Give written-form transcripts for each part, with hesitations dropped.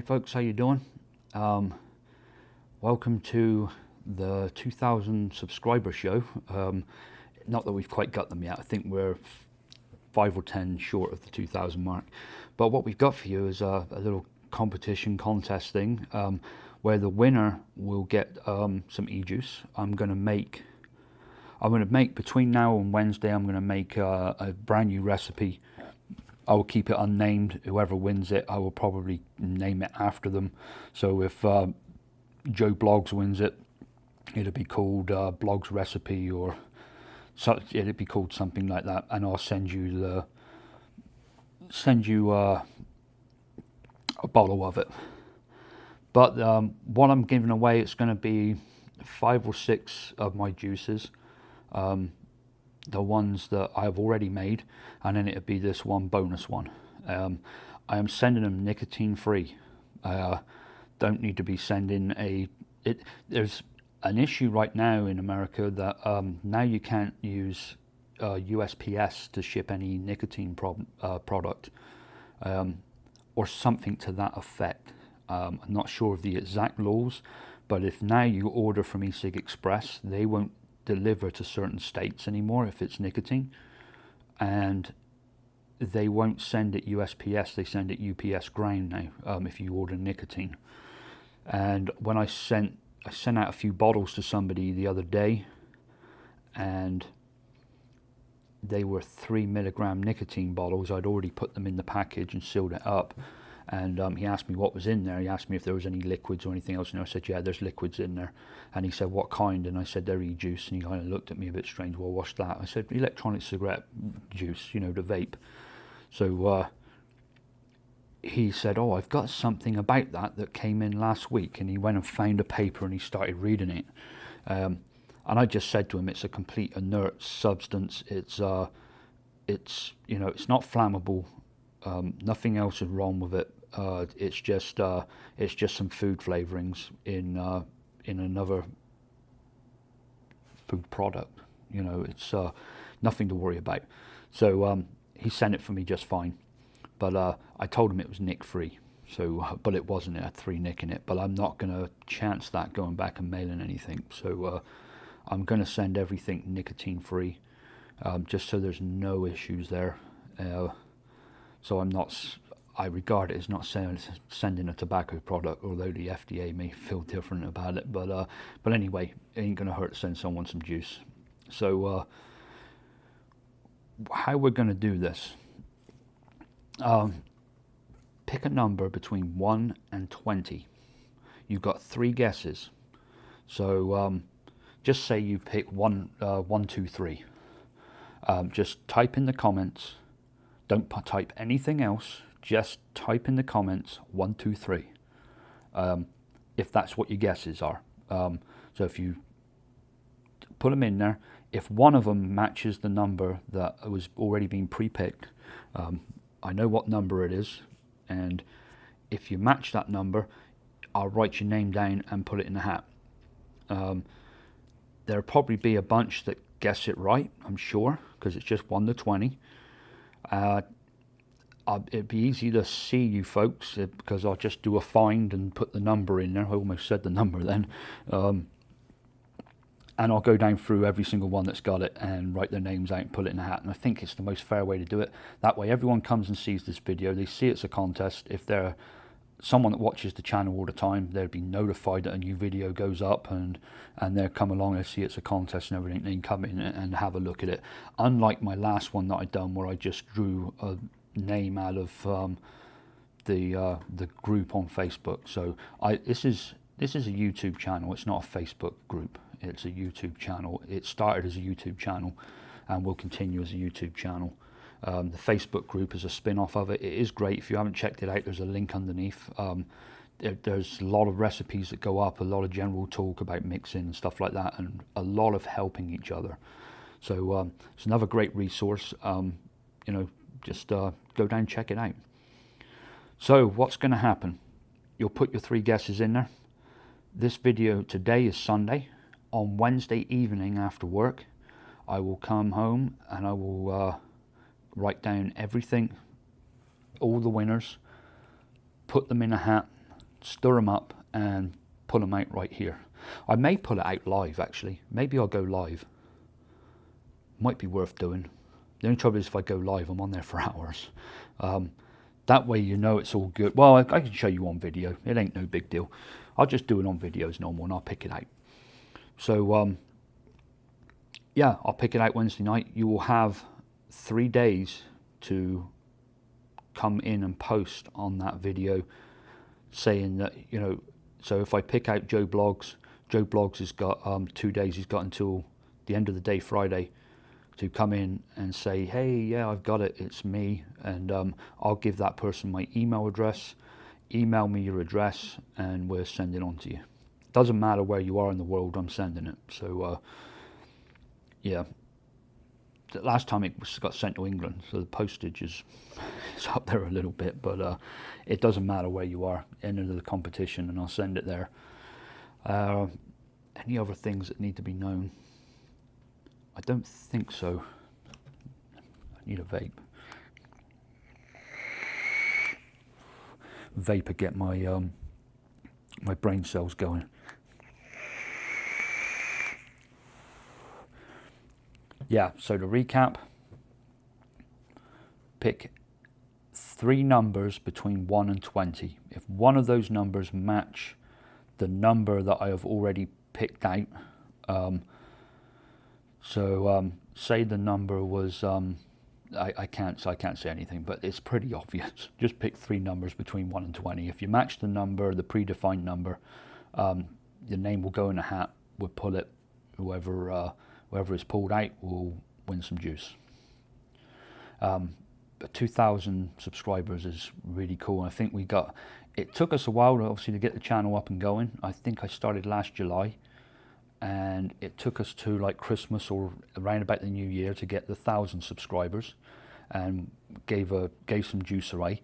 Hey folks, how you doing? Welcome to the 2000 subscriber show. Not that we've quite got them yet. I think we're 5 or 10 short of the 2000 mark. But what we've got for you is a little competition contest thing where the winner will get some Ejuice. I'm going to make between now and Wednesday. I'm going to make a brand new recipe. I will keep it unnamed. Whoever wins it, I will probably name it after them. So if Joe Blogs wins it, it'll be called Blogs Recipe, or it'll be called something like that. And I'll send you a bottle of it. But what I'm giving away, it's going to be 5 or 6 of my juices. The ones that I've already made, and then it'll be this one bonus one. I am sending them nicotine free. Don't need to be sending there's an issue right now in America that now you can't use USPS to ship any nicotine product or something to that effect. I'm not sure of the exact laws, but if now you order from eCig Express, they won't deliver to certain states anymore if it's nicotine, and they won't send it USPS, they send it UPS ground now if you order nicotine. And when I sent out a few bottles to somebody the other day, and they were 3 milligram nicotine bottles. I'd already put them in the package and sealed it up, and he asked me what was in there. He asked me if there was any liquids or anything else, and I said, yeah, there's liquids in there. And he said, what kind? And I said, they're Ejuice. And he kind of looked at me a bit strange. Well, what's that? I said, electronic cigarette juice, the vape. So he said, oh, I've got something about that came in last week. And he went and found a paper and he started reading it. And I just said to him, it's a complete inert substance. It's not flammable. Nothing else is wrong with it. It's just some food flavorings in another food product. It's nothing to worry about. So he sent it for me just fine. But I told him it was nick free. So, but it wasn't. It had 3 nick in it. But I'm not going to chance that going back and mailing anything. So I'm going to send everything nicotine free, just so there's no issues there. So I regard it as not sending a tobacco product, although the FDA may feel different about it. But anyway, it ain't going to hurt to send someone some juice. So how we're going to do this, pick a number between 1 and 20. You've got 3 guesses. So just say you pick 1, 2, 3. Just type in the comments. Don't type anything else. Just type in the comments 1, 2, 3. If that's what your guesses are. So if you put them in there, if one of them matches the number that was already being pre-picked, I know what number it is, and if you match that number, I'll write your name down and put it in the hat. There'll probably be a bunch that guess it right, I'm sure, because it's just 1 to 20. It'd be easy to see you folks because I'll just do a find and put the number in there. I almost said the number then. And I'll go down through every single one that's got it and write their names out and put it in a hat. And I think it's the most fair way to do it. That way everyone comes and sees this video. They see it's a contest. If they're someone that watches the channel all the time, they'll be notified that a new video goes up, and they'll come along and see it's a contest and everything. They can come in and have a look at it. Unlike my last one that I done where I just drew a name out of the group on Facebook. So this is a YouTube channel. It's not a Facebook group. It's a YouTube channel. It started as a YouTube channel and will continue as a YouTube channel. The Facebook group is a spin-off of it. It is great. If you haven't checked it out, there's a link underneath. There's a lot of recipes that go up, a lot of general talk about mixing and stuff like that, and a lot of helping each other. So it's another great resource. Just go down and check it out. So what's going to happen? You'll put your 3 guesses in there. This video today is Sunday. On Wednesday evening after work, I will come home and I will write down everything, all the winners, put them in a hat, stir them up and pull them out right here. I may pull it out live actually. Maybe I'll go live. Might be worth doing. The only trouble is if I go live, I'm on there for hours. That way you know it's all good. Well, I can show you on video. It ain't no big deal. I'll just do it on video as normal and I'll pick it out. So, yeah, I'll pick it out Wednesday night. You will have 3 days to come in and post on that video saying that, you know, so if I pick out Joe Blogs has got 2 days. He's got until the end of the day, Friday, to come in and say, hey, yeah, I've got it, it's me, and I'll give that person my email address. Email me your address and we'll send it on to you. Doesn't matter where you are in the world, I'm sending it. So yeah, the last time it got sent to England, so the postage is up there a little bit, but it doesn't matter where you are, enter the competition and I'll send it there. Any other things that need to be known? I don't think so. I need a vape. Vape to get my my brain cells going. Yeah, so to recap, pick 3 numbers between 1 and 20. If one of those numbers match the number that I have already picked out, say the number was, I can't say anything, but it's pretty obvious. Just pick 3 numbers between 1 and 20. If you match the number, the predefined number, your name will go in a hat. We'll pull it. Whoever is pulled out will win some juice. But 2,000 subscribers is really cool. I think it took us a while, obviously, to get the channel up and going. I think I started last July, and it took us to like Christmas or around about the New Year to get the 1,000 subscribers, and gave some juice away.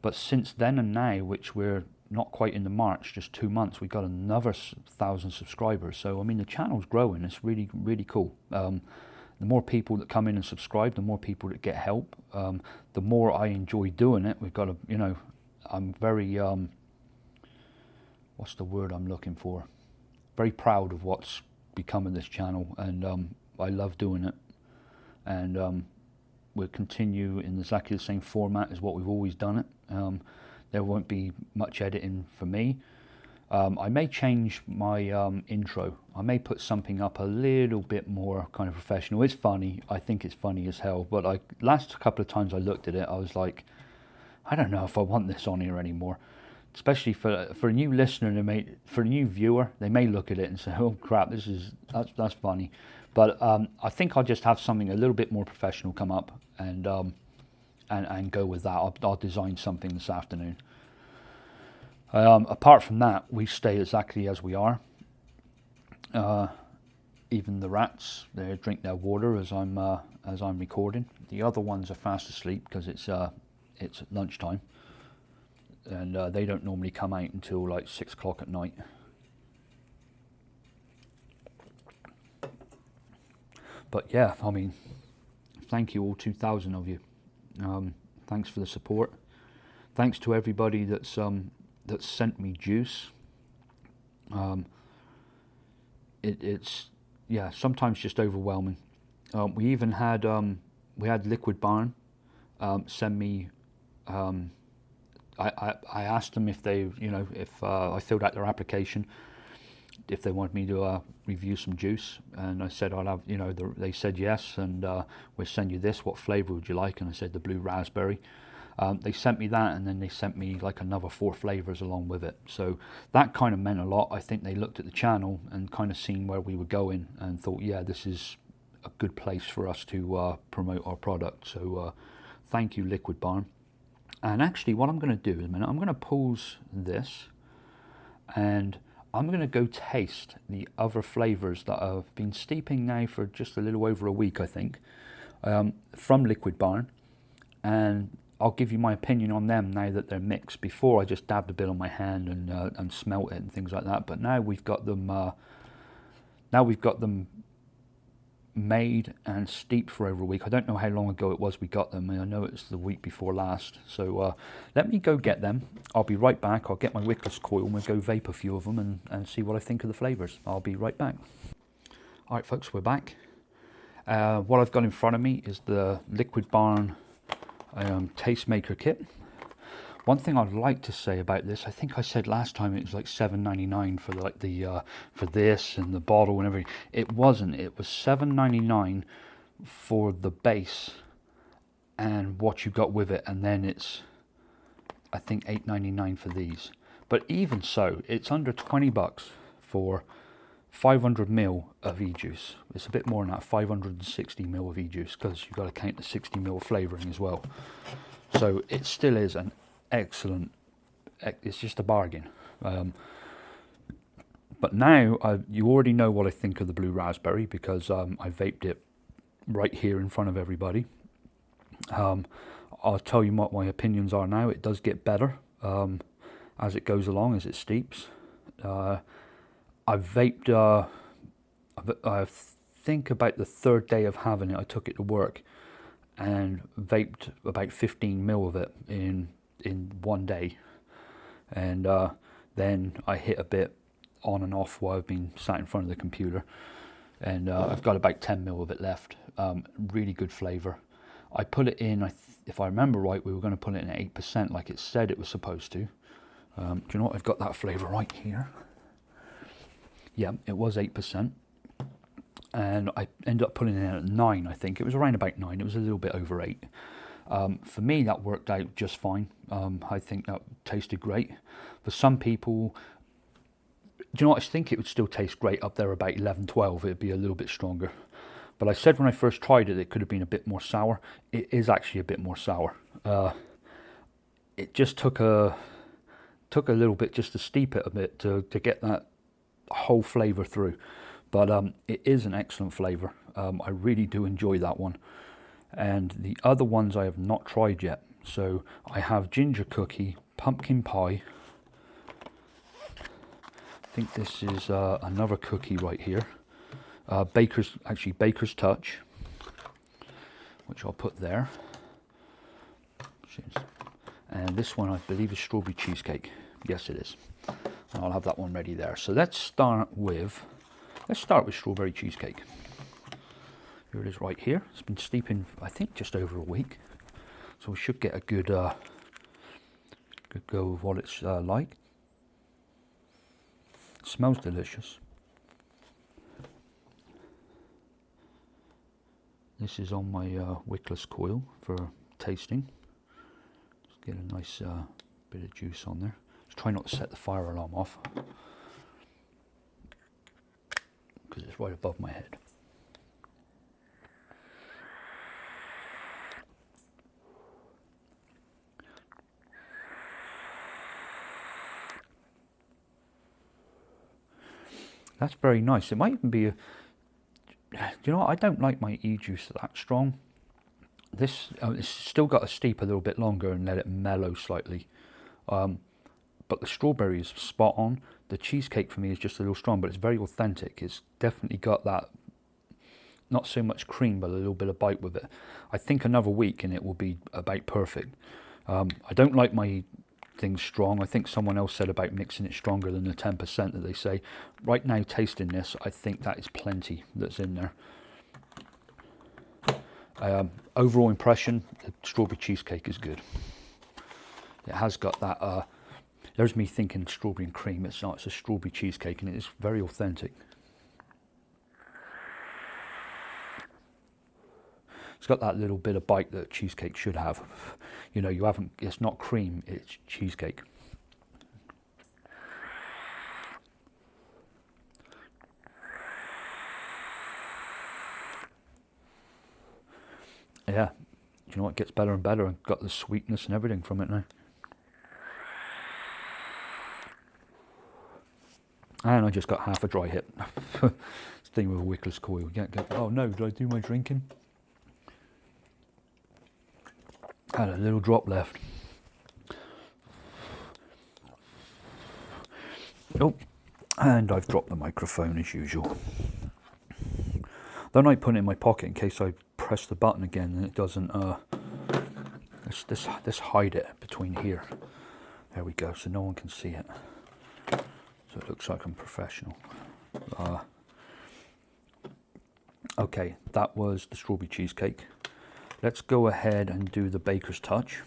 But since then and now, which we're not quite into March, just 2 months, we got another 1,000 subscribers. So I mean, the channel's growing. It's really, really cool. The more people that come in and subscribe, the more people that get help, the more I enjoy doing it. We've got to, you know, I'm very what's the word I'm looking for? Very proud of what's become of this channel, and I love doing it. And we'll continue in exactly the same format as what we've always done it. There won't be much editing for me. I may change my intro. I may put something up a little bit more kind of professional. It's funny. I think it's funny as hell. But last couple of times I looked at it, I was like, I don't know if I want this on here anymore. Especially for a new listener, for a new viewer, they may look at it and say, "Oh crap, that's funny." But I think I'll just have something a little bit more professional come up, and go with that. I'll design something this afternoon. Apart from that, we stay exactly as we are. Even the rats, they drink their water as I'm recording. The other ones are fast asleep because it's lunchtime, and they don't normally come out until like 6 o'clock at night. But yeah, I mean, thank you all, 2,000 of you. Thanks for the support. Thanks to everybody that's sent me juice. It's yeah, sometimes just overwhelming. We even had Liquid Barn send me. I asked them if they, you know, if I filled out their application, if they wanted me to review some juice, and I said I'll have, you know, they said yes, and we'll send you this. What flavour would you like? And I said the blue raspberry. They sent me that, and then they sent me like another 4 flavours along with it. So that kind of meant a lot. I think they looked at the channel and kind of seen where we were going and thought, yeah, this is a good place for us to promote our product. So thank you, Liquid Barn. And actually, what I'm going to do is, I'm going to pause this, and I'm going to go taste the other flavours that I've been steeping now for just a little over a week, I think, from Liquid Barn. And I'll give you my opinion on them now that they're mixed. Before, I just dabbed a bit on my hand and smelt it and things like that. But now we've got them. made and steeped for over a week. I don't know how long ago it was we got them. I know it's the week before last. So let me go get them. I'll be right back. I'll get my wickless coil and we'll go vape a few of them and see what I think of the flavours. I'll be right back. All right, folks, we're back. What I've got in front of me is the Liquid Barn Tastemaker kit. One thing I'd like to say about this, I think I said last time it was like $7.99 for like the for this and the bottle and everything. It wasn't. It was $7.99 for the base and what you got with it, and then it's I think $8.99 for these. But even so, it's under 20 bucks for 500 ml of Ejuice. It's a bit more than that, 560 ml of Ejuice, because you've got to count the 60 ml flavouring as well. So it still is an excellent, it's just a bargain. But now you already know what I think of the blue raspberry, because I vaped it right here in front of everybody. I'll tell you what my opinions are now. It does get better as it goes along, as it steeps. I vaped, I think about the third day of having it, I took it to work and vaped about 15 mil of it in one day, and then I hit a bit on and off while I've been sat in front of the computer, and I've got about 10 mil of it left. Really good flavour. I put it in, if I remember right, we were going to put it in at 8% like it said it was supposed to. Do you know what, I've got that flavour right here. Yeah, it was 8%, and I ended up putting it in at 9, I think. It was around about 9, it was a little bit over 8. For me, that worked out just fine. I think that tasted great. For some people, do you know what, I think it would still taste great up there about 11, 12. It'd be a little bit stronger. But I said when I first tried it, it could have been a bit more sour. It is actually a bit more sour. It just took a little bit just to steep it a bit to get that whole flavour through. But it is an excellent flavour. I really do enjoy that one. And the other ones I have not tried yet. So I have ginger cookie, pumpkin pie. I think this is another cookie right here. Baker's Touch, which I'll put there. And this one I believe is strawberry cheesecake. Yes, it is. And I'll have that one ready there. So let's start with strawberry cheesecake. Here it is right here. It's been steeping, I think, just over a week. So we should get a good go of what it's like. It smells delicious. This is on my wickless coil for tasting. Just get a nice bit of juice on there. Just try not to set the fire alarm off, because it's right above my head. That's very nice. It might even be a... Do you know what? I don't like my Ejuice that strong. This it's still got to steep a little bit longer and let it mellow slightly. But the strawberry is spot on. The cheesecake for me is just a little strong, but it's very authentic. It's definitely got that, not so much cream, but a little bit of bite with it. I think another week and it will be about perfect. I don't like my things strong. I think someone else said about mixing it stronger than the 10% that they say. Right now, tasting this, I think that is plenty that's in there. Overall impression, the strawberry cheesecake is good. It has got that, there's me thinking strawberry and cream. It's not, it's a strawberry cheesecake, and it is very authentic. It's got that little bit of bite that cheesecake should have. You know, it's not cream, it's cheesecake. Yeah, you know what, it gets better and better. I've got the sweetness and everything from it now. And I just got half a dry hit. Thing with a wickless coil. Oh no, did I do my drinking? Had a little drop left. Oh, and I've dropped the microphone as usual. Then I put it in my pocket in case I press the button again and it doesn't, let's hide it between here. There we go, so no one can see it. So it looks like I'm professional. Okay, that was the strawberry cheesecake. Let's go ahead and do the baker's touch.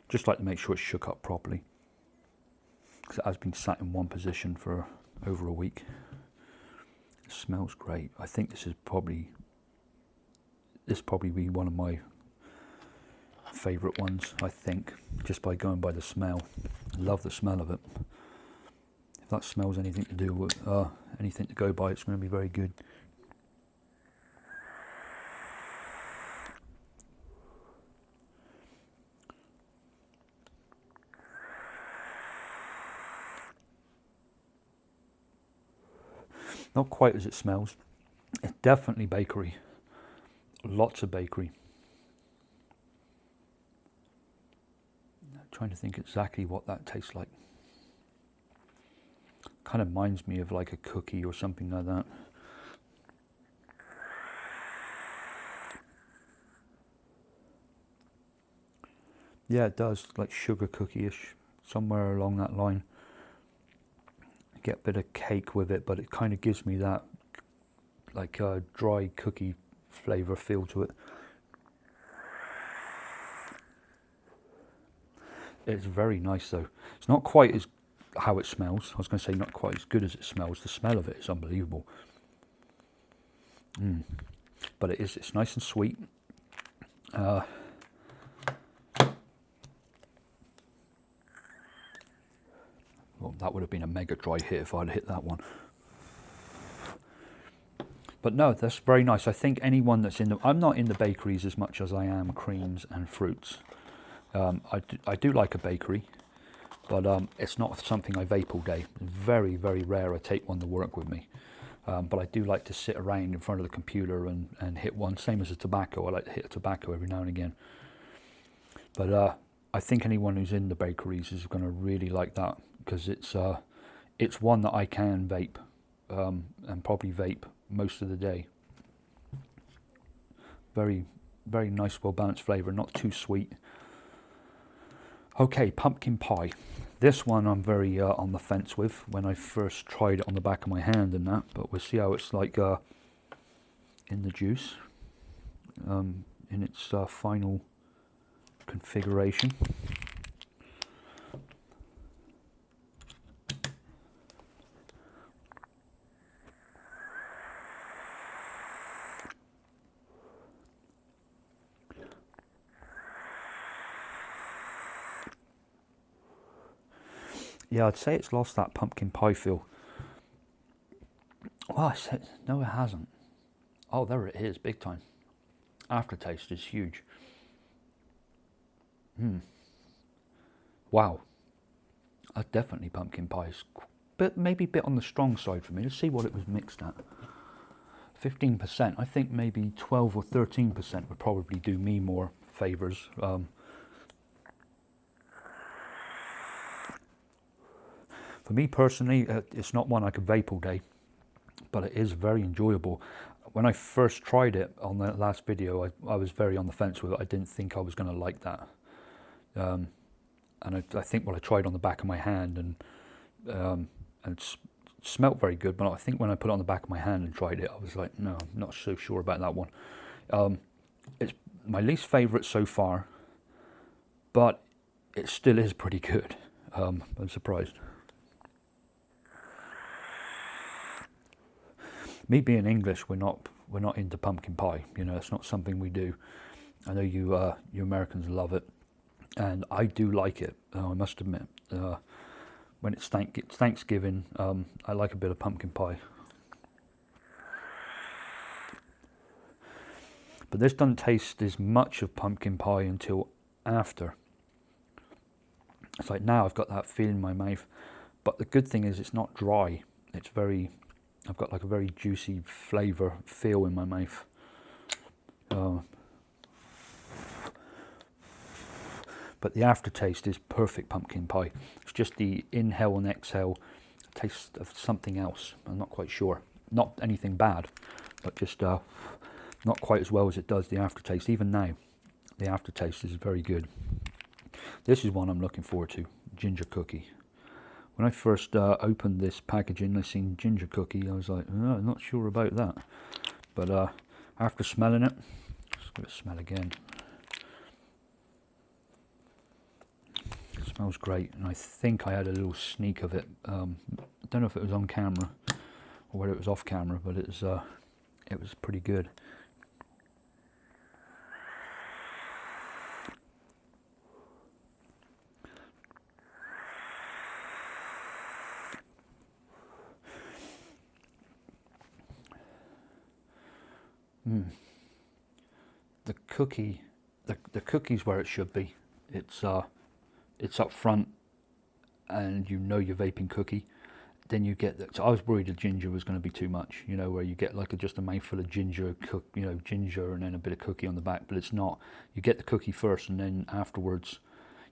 Just like to make sure it's shook up properly, because it has been sat in one position for over a week. It smells great. I think this probably be one of my favourite ones, I think, just by going by the smell. I love the smell of it. If that smells anything to do with anything to go by, it's going to be very good. Not quite as it smells. It's definitely bakery. Lots of bakery. I'm trying to think exactly what that tastes like. Kind of reminds me of like a cookie or something like that. Yeah, it does, like sugar cookie-ish, somewhere along that line. Get a bit of cake with it, but it kind of gives me that like a dry cookie flavour feel to it. It's very nice though. It's not quite as how it smells. I was going to say not quite as good as it smells. The smell of it is unbelievable. But it's nice and sweet. Well, that would have been a mega dry hit if I'd hit that one. But no, that's very nice. I think anyone that's I'm not in the bakeries as much as I am creams and fruits. I do like a bakery, but it's not something I vape all day. Very, very rare I take one to work with me. But I do like to sit around in front of the computer and hit one. Same as a tobacco. I like to hit a tobacco every now and again. But I think anyone who's in the bakeries is going to really like that, because it's one that I can vape and probably vape most of the day. Very, very nice, well balanced flavour, not too sweet. Okay, pumpkin pie. This one I'm very on the fence with. When I first tried it on the back of my hand and that, but we'll see how it's like in the juice, in its final configuration. Yeah, I'd say it's lost that pumpkin pie feel. Well, no, it hasn't. Oh, there it is, big time. Aftertaste is huge. Wow. That's definitely pumpkin pie. But maybe a bit on the strong side for me. Let's see what it was mixed at. 15%. I think maybe 12 or 13% would probably do me more favours. For me personally, it's not one I could vape all day, but it is very enjoyable. When I first tried it on the last video, I was very on the fence with it. I didn't think I was going to like that. And I think when I tried on the back of my hand and it smelt very good, but I think when I put it on the back of my hand and tried it, I was like, no, I'm not so sure about that one. It's my least favourite so far, but it still is pretty good. I'm surprised. Me being English, we're not into pumpkin pie. You know, it's not something we do. I know you Americans love it, and I do like it. I must admit, when it's Thanksgiving, I like a bit of pumpkin pie. But this doesn't taste as much of pumpkin pie until after. It's like now I've got that feel in my mouth, but the good thing is it's not dry. It's very. I've got like a very juicy flavour feel in my mouth. But but the aftertaste is perfect pumpkin pie. It's just the inhale and exhale taste of something else. I'm not quite sure. Not anything bad, but just not quite as well as it does the aftertaste. Even now, the aftertaste is very good. This is one I'm looking forward to, ginger cookie. When I first opened this packaging, I seen ginger cookie, I was like, oh, I'm not sure about that. But after smelling it, let's give it a smell again. It smells great, and I think I had a little sneak of it. I don't know if it was on camera or whether it was off camera, but it was pretty good. The cookie, the cookie's where it should be. It's up front, and you know you're vaping cookie. Then you get that. So I was worried the ginger was going to be too much, you know, where you get like just a mouthful of ginger, ginger, and then a bit of cookie on the back. But it's not. You get the cookie first, and then afterwards,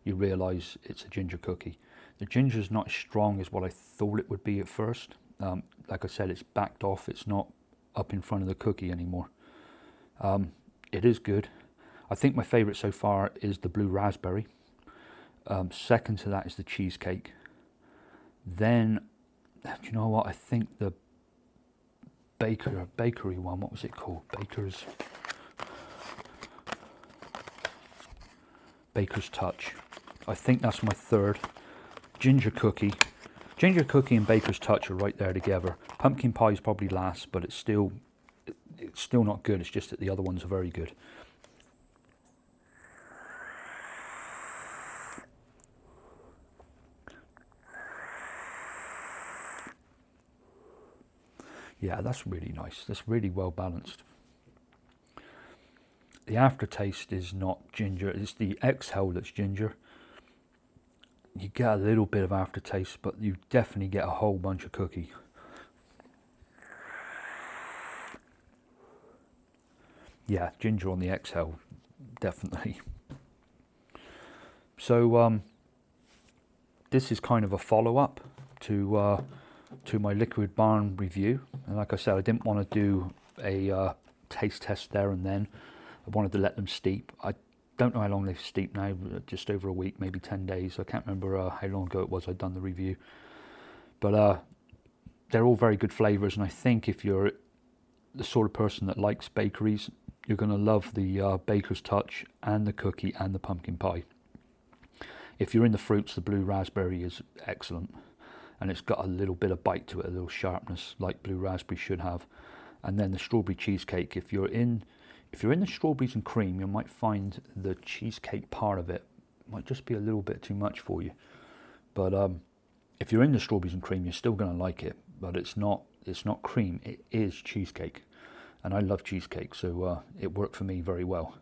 you realise it's a ginger cookie. The ginger is not as strong as what I thought it would be at first. Like I said, it's backed off. It's not up in front of the cookie anymore. It is good. I think my favourite so far is the blue raspberry. Second to that is the cheesecake. Then, do you know what? I think the bakery one. What was it called? Baker's Touch. I think that's my third. Ginger cookie and Baker's Touch are right there together. Pumpkin pie is probably last, but it's still not good. It's just that the other ones are very good. Yeah, that's really nice. That's really well balanced. The aftertaste is not ginger. It's the exhale that's ginger. You get a little bit of aftertaste, but you definitely get a whole bunch of cookie. Yeah, ginger on the exhale, definitely. So this is kind of a follow-up to my Liquid Barn review. And like I said, I didn't want to do a taste test there and then. I wanted to let them steep. I don't know how long they've steeped now, just over a week, maybe 10 days. I can't remember how long ago it was I'd done the review. But they're all very good flavours, and I think if you're the sort of person that likes bakeries, you're going to love the Baker's Touch and the cookie and the pumpkin pie. If you're in the fruits, the blue raspberry is excellent, and it's got a little bit of bite to it, a little sharpness like blue raspberry should have. And then the strawberry cheesecake, if you're in the strawberries and cream, you might find the cheesecake part of it might just be a little bit too much for you. But if you're in the strawberries and cream, you're still going to like it. But it's not cream, it is cheesecake. And I love cheesecake, so it worked for me very well.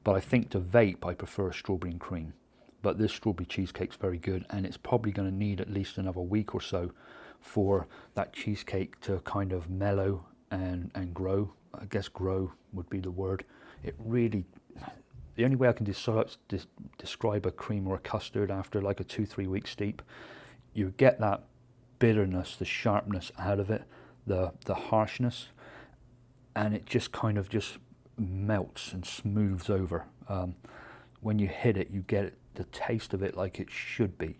But I think to vape, I prefer strawberry and cream. But this strawberry cheesecake's very good, and it's probably going to need at least another week or so for that cheesecake to kind of mellow and grow. I guess grow would be the word. It really, the only way I can describe a cream or a custard after like a 2-3 week steep, you get that bitterness, the sharpness out of it, the harshness, and it just kind of just melts and smooths over. When you hit it, you get the taste of it like it should be.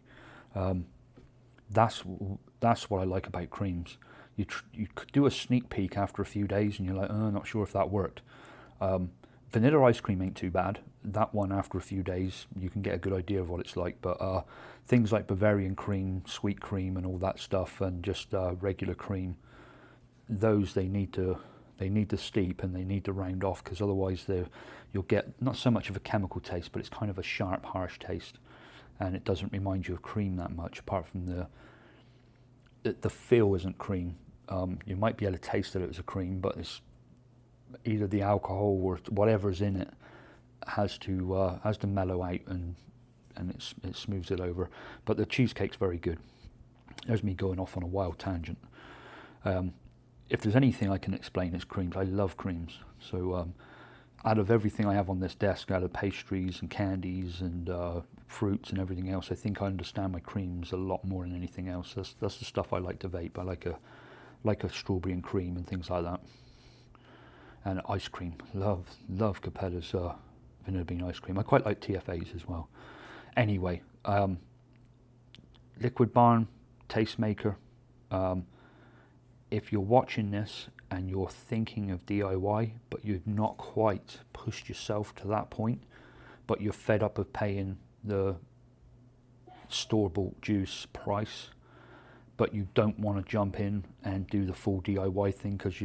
That's what I like about creams. You could do a sneak peek after a few days and you're like, oh, not sure if that worked. Vanilla ice cream ain't too bad. That one, after a few days, you can get a good idea of what it's like. But things like Bavarian cream, sweet cream and all that stuff, and just regular cream, those they need to steep and they need to round off, because otherwise you'll get not so much of a chemical taste, but it's kind of a sharp, harsh taste, and it doesn't remind you of cream that much, apart from the feel isn't cream. You might be able to taste that it was a cream, but it's either the alcohol or whatever's in it has to mellow out and it smooths it over. But the cheesecake's very good. There's me going off on a wild tangent. If there's anything I can explain, it's creams. I love creams. So out of everything I have on this desk, out of pastries and candies and fruits and everything else, I think I understand my creams a lot more than anything else. That's the stuff I like to vape. I like a strawberry and cream and things like that. And ice cream, love Capella's vanilla bean ice cream. I quite like TFAs as well. Anyway, Liquid Barn, Tastemaker. If you're watching this and you're thinking of DIY, but you've not quite pushed yourself to that point, but you're fed up of paying the store-bought juice price, but you don't want to jump in and do the full DIY thing because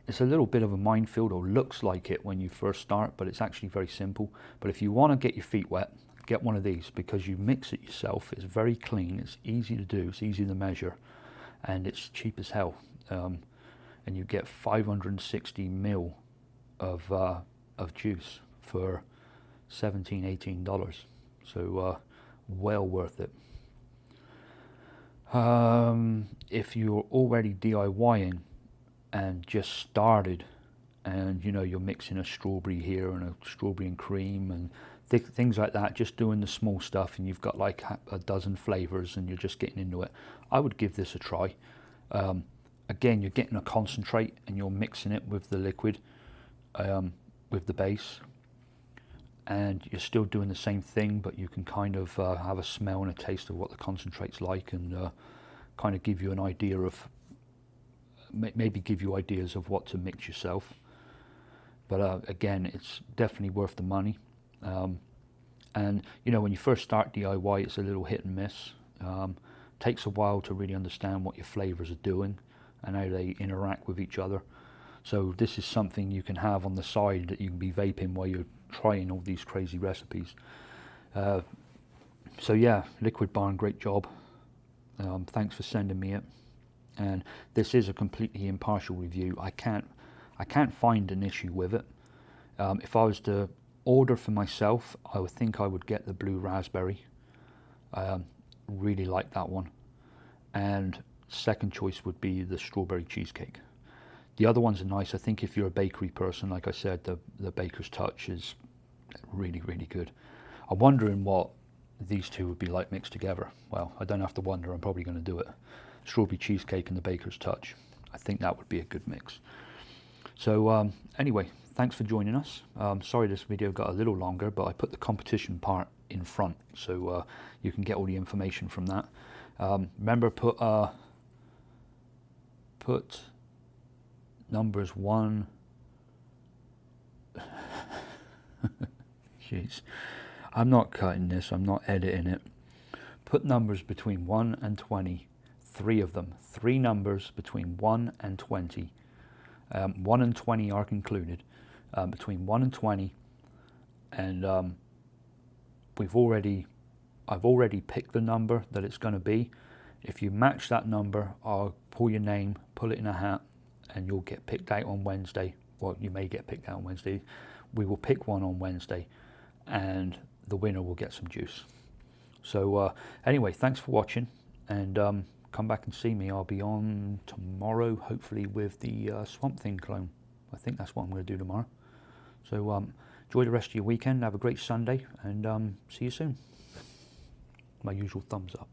it's a little bit of a minefield, or looks like it when you first start, but it's actually very simple. But if you want to get your feet wet, get one of these, because you mix it yourself. It's very clean, it's easy to do, it's easy to measure, and it's cheap as hell. And you get 560 ml of juice for $17–18, so well worth it. If you're already DIYing and just started, and you're mixing a strawberry here and a strawberry and cream and things like that, just doing the small stuff, and you've got like a dozen flavors and you're just getting into it, I would give this a try. Again, you're getting a concentrate and you're mixing it with the liquid, with the base, and you're still doing the same thing, but you can kind of have a smell and a taste of what the concentrate's like, and kind of give you an idea of, maybe give you ideas of what to mix yourself. But again, it's definitely worth the money. And when you first start DIY, it's a little hit and miss. Takes a while to really understand what your flavors are doing and how they interact with each other. So this is something you can have on the side that you can be vaping while you're trying all these crazy recipes. So yeah, Liquid Barn, great job. Thanks for sending me it. And this is a completely impartial review. I can't find an issue with it. If I was to order for myself, I would think I would get the blue raspberry. Really like that one. And second choice would be the strawberry cheesecake. The other ones are nice. I think if you're a bakery person, like I said, the Baker's Touch is really, really good. I'm wondering what these two would be like mixed together. Well, I don't have to wonder, I'm probably going to do it. Strawberry cheesecake and the Baker's Touch. I think that would be a good mix. So anyway, thanks for joining us. Sorry this video got a little longer, but I put the competition part in front, so you can get all the information from that. Remember, put numbers 1. Jeez, I'm not cutting this, I'm not editing it. Put numbers between 1 and 20, 3 of them, 3 numbers between 1 and 20. 1 and 20 are included, between 1 and 20, and I've already picked the number that it's going to be. If you match that number, I'll pull your name, pull it in a hat, and you'll get picked out on Wednesday. Well, you may get picked out on Wednesday. We will pick one on Wednesday, and the winner will get some juice. So anyway, thanks for watching, and come back and see me. I'll be on tomorrow, hopefully with the Swamp Thing clone. I think that's what I'm going to do tomorrow. So enjoy the rest of your weekend, have a great Sunday, and see you soon. My usual thumbs up.